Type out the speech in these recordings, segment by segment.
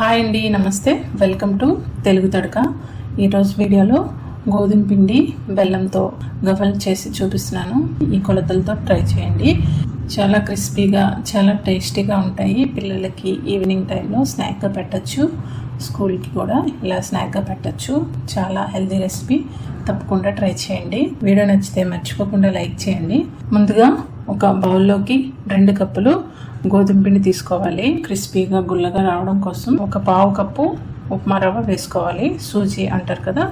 Hi అండి, నమస్తే. Welcome to Telugu Thadaka. ఈరోజు వీడియోలో గోధుమ పిండి బెల్లంతో గవ్వలు చేసి చూపిస్తున్నాను. ఈ కొలతలతో ట్రై చేయండి. చాలా క్రిస్పీగా, చాలా టేస్టీగా ఉంటాయి. పిల్లలకి ఈవినింగ్ టైంలో స్నాక్గా పెట్టచ్చు, స్కూల్కి కూడా ఇలా స్నాక్గా పెట్టచ్చు. చాలా హెల్తీ రెసిపీ, తప్పకుండా ట్రై చేయండి. వీడియో నచ్చితే మర్చిపోకుండా లైక్ చేయండి. ముందుగా ఒక బౌల్లోకి 2 కప్పులు గోధుమ పిండి తీసుకోవాలి. క్రిస్పీగా గుల్లగా రావడం కోసం ఒక పావు కప్పు ఉప్మా రవ్వ వేసుకోవాలి. సూజీ అంటారు కదా,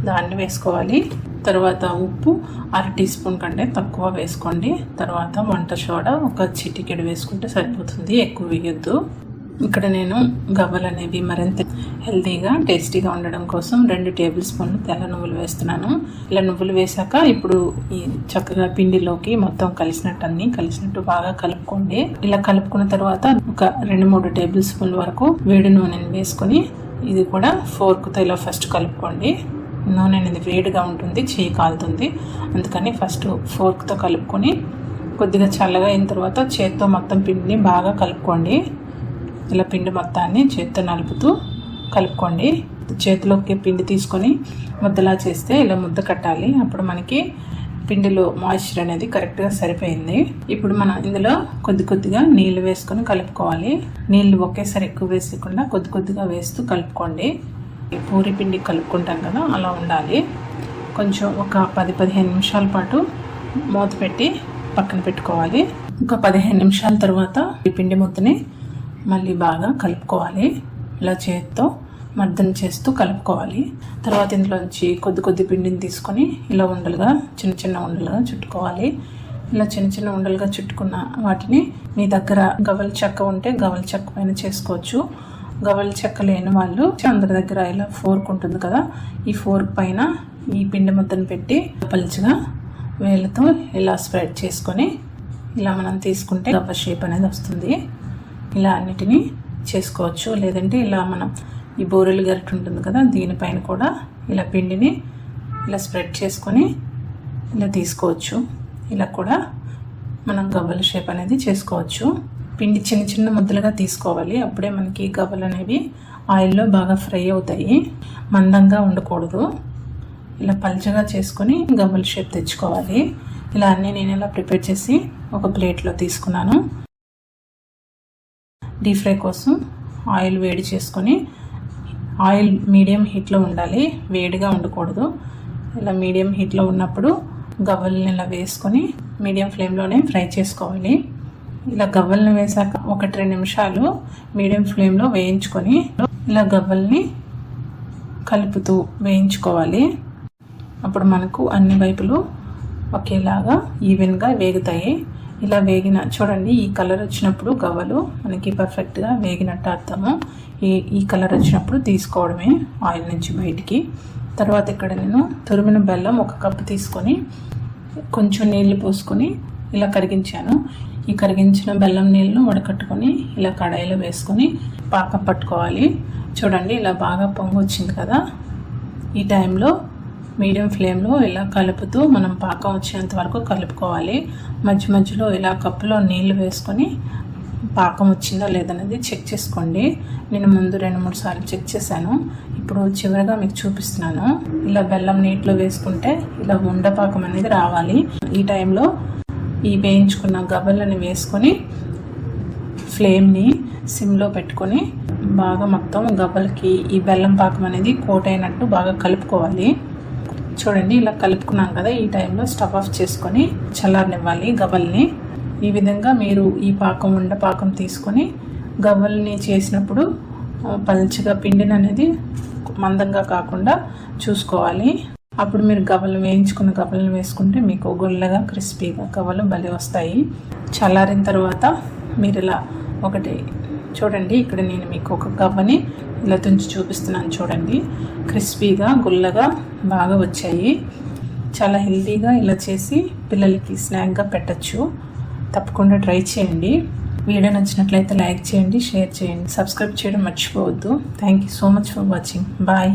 దాన్ని వేసుకోవాలి. తర్వాత ఉప్పు 1/2 టీ స్పూన్ కంటే తక్కువ వేసుకోండి. తర్వాత వంట సోడా ఒక చిటికెడు వేసుకుంటే సరిపోతుంది, ఎక్కువ వేయొద్దు. ఇక్కడ నేను గవ్వలు అనేవి మరింత హెల్తీగా టేస్టీగా ఉండడం కోసం 2 టేబుల్ స్పూన్లు తెల్ల నువ్వులు వేస్తున్నాను. ఇలా నువ్వులు వేసాక ఇప్పుడు ఈ చక్కగా పిండిలోకి మొత్తం కలిసినట్టు బాగా కలుపుకోండి. ఇలా కలుపుకున్న తర్వాత ఒక 2-3 టేబుల్ స్పూన్ల వరకు వేడి నూనెని వేసుకొని ఇది కూడా ఫోర్క్తో ఇలా ఫస్ట్ కలుపుకోండి. నూనె అనేది వేడిగా ఉంటుంది, చేయి కాలుతుంది. అందుకని ఫస్ట్ ఫోర్క్తో కలుపుకొని కొద్దిగా చల్లగా అయిన తర్వాత చేత్తో మొత్తం పిండిని బాగా కలుపుకోండి. ఇలా పిండి మొత్తాన్ని చేత్తో నలుపుతూ కలుపుకోండి. చేతిలోకి పిండి తీసుకొని ముద్దలా చేస్తే ఇలా ముద్ద కట్టాలి. అప్పుడు మనకి పిండిలో మాయిశ్చర్ అనేది కరెక్ట్గా సరిపోయింది. ఇప్పుడు మనం ఇందులో కొద్దిగా నీళ్ళు వేసుకొని కలుపుకోవాలి. నీళ్ళు ఒకేసారి ఎక్కువ వేసకుండా కొద్దిగా వేస్తూ కలుపుకోండి. పూరి పిండి కలుపుకుంటాం కదా, అలా ఉండాలి. కొంచెం ఒక 10-15 నిమిషాల పాటు మూత పెట్టి పక్కన పెట్టుకోవాలి. ఒక 15 నిమిషాల తర్వాత ఈ పిండి ముద్దని మళ్ళీ బాగా కలుపుకోవాలి. ఇలా చేతితో మర్దన చేస్తూ కలుపుకోవాలి. తర్వాత ఇందులోంచి కొద్ది పిండిని తీసుకొని ఇలా ఉండలుగా చిన్న ఉండలుగా చుట్టుకోవాలి. ఇలా చిన్న ఉండలుగా చుట్టుకున్న వాటిని మీ దగ్గర గవ్వల చెక్క ఉంటే గవ్వల చెక్క పైన చేసుకోవచ్చు. గవ్వల చెక్క లేని వాళ్ళు అందరి దగ్గర ఇలా ఫోర్క్ ఉంటుంది కదా, ఈ ఫోర్క్ పైన ఈ పిండి ముద్దను పెట్టి పలుచగా వేళ్ళతో ఇలా స్ప్రెడ్ చేసుకొని ఇలా మనం తీసుకుంటే గవ్వ షేప్ అనేది వస్తుంది. ఇలా అన్నిటినీ చేసుకోవచ్చు. లేదంటే ఇలా మనం ఈ బోరెలు గరిటె ఉంటుంది కదా, దీనిపైన కూడా ఇలా పిండిని ఇలా స్ప్రెడ్ చేసుకొని ఇలా తీసుకోవచ్చు. ఇలా కూడా మనం గవ్వల షేప్ అనేది చేసుకోవచ్చు. పిండి చిన్న ముద్దలుగా తీసుకోవాలి. అప్పుడే మనకి గవ్వలు అనేవి ఆయిల్లో బాగా ఫ్రై అవుతాయి. మందంగా ఉండకూడదు. ఇలా పల్చగా చేసుకొని గవ్వల షేప్ తెచ్చుకోవాలి. ఇలా అన్నీ నేను ఇలా ప్రిపేర్ చేసి ఒక ప్లేట్లో తీసుకున్నాను. డీప్ ఫ్రై కోసం ఆయిల్ వేడి చేసుకొని, ఆయిల్ మీడియం హీట్లో ఉండాలి, వేడిగా ఉండకూడదు. ఇలా మీడియం హీట్లో ఉన్నప్పుడు గవ్వల్ని ఇలా వేసుకొని మీడియం ఫ్లేమ్లోనే ఫ్రై చేసుకోవాలి. ఇలా గవ్వల్ని వేసాక 1-2 నిమిషాలు మీడియం ఫ్లేమ్లో వేయించుకొని ఇలా గవ్వల్ని కలుపుతూ వేయించుకోవాలి. అప్పుడు మనకు అన్ని వైపులు ఒకేలాగా ఈవెన్గా వేగుతాయి. ఇలా వేగిన చూడండి, ఈ కలర్ వచ్చినప్పుడు గవ్వలు మనకి పర్ఫెక్ట్గా వేగినట్టు అర్థము. ఈ కలర్ వచ్చినప్పుడు తీసుకోవడమే ఆయిల్ నుంచి బయటికి. తర్వాత ఇక్కడ నేను తురిమిన బెల్లం 1 కప్పు తీసుకొని కొంచెం నీళ్ళు పోసుకొని ఇలా కరిగించాను. ఈ కరిగించిన బెల్లం నీళ్ళను వడకట్టుకొని ఇలా కడాయిలో వేసుకొని పాకం పట్టుకోవాలి. చూడండి, ఇలా బాగా పొంగు వచ్చింది కదా, ఈ టైంలో మీడియం ఫ్లేమ్లో ఇలా కలుపుతూ మనం పాకం వచ్చేంత వరకు కలుపుకోవాలి. మధ్యలో ఇలా కప్పులో నీళ్లు వేసుకొని పాకం వచ్చిందా లేదనేది చెక్ చేసుకోండి. నేను ముందు 2-3 సార్లు చెక్ చేశాను. ఇప్పుడు చివరిగా మీకు చూపిస్తున్నాను. ఇలా బెల్లం నీటిలో వేసుకుంటే ఇలా ఉండపాకం అనేది రావాలి. ఈ టైంలో ఈ వేయించుకున్న గవ్వలని వేసుకొని ఫ్లేమ్ని సిమ్లో పెట్టుకొని బాగా మొత్తం గవ్వలకి ఈ బెల్లం పాకం అనేది కోట్ అయినట్టు బాగా కలుపుకోవాలి. చూడండి, ఇలా కలుపుకున్నాం కదా, ఈ టైంలో స్టవ్ ఆఫ్ చేసుకొని చల్లారనివ్వాలి గవ్వల్ని. ఈ విధంగా మీరు ఈ ఉండపాకం తీసుకొని గవ్వల్ని చేసినప్పుడు పల్చగా పిండిని అనేది మందంగా కాకుండా చూసుకోవాలి. అప్పుడు మీరు వేయించుకున్న గవ్వలను వేసుకుంటే మీకు గుల్లగా క్రిస్పీగా గవ్వలు భలే వస్తాయి. చల్లారిన తర్వాత మీరు ఇలా చూడండి, ఇక్కడ నేను మీకు ఒక గవ్వని ఇలా తుంచి చూపిస్తున్నాను. చూడండి, క్రిస్పీగా గుల్లగా బాగా వచ్చాయి. చాలా హెల్తీగా ఇలా చేసి పిల్లలకి స్నాక్గా పెట్టచ్చు. తప్పకుండా ట్రై చేయండి. వీడియో నచ్చినట్లయితే లైక్ చేయండి, షేర్ చేయండి, సబ్స్క్రైబ్ చేయడం మర్చిపోవద్దు. Thank you so much for watching. Bye.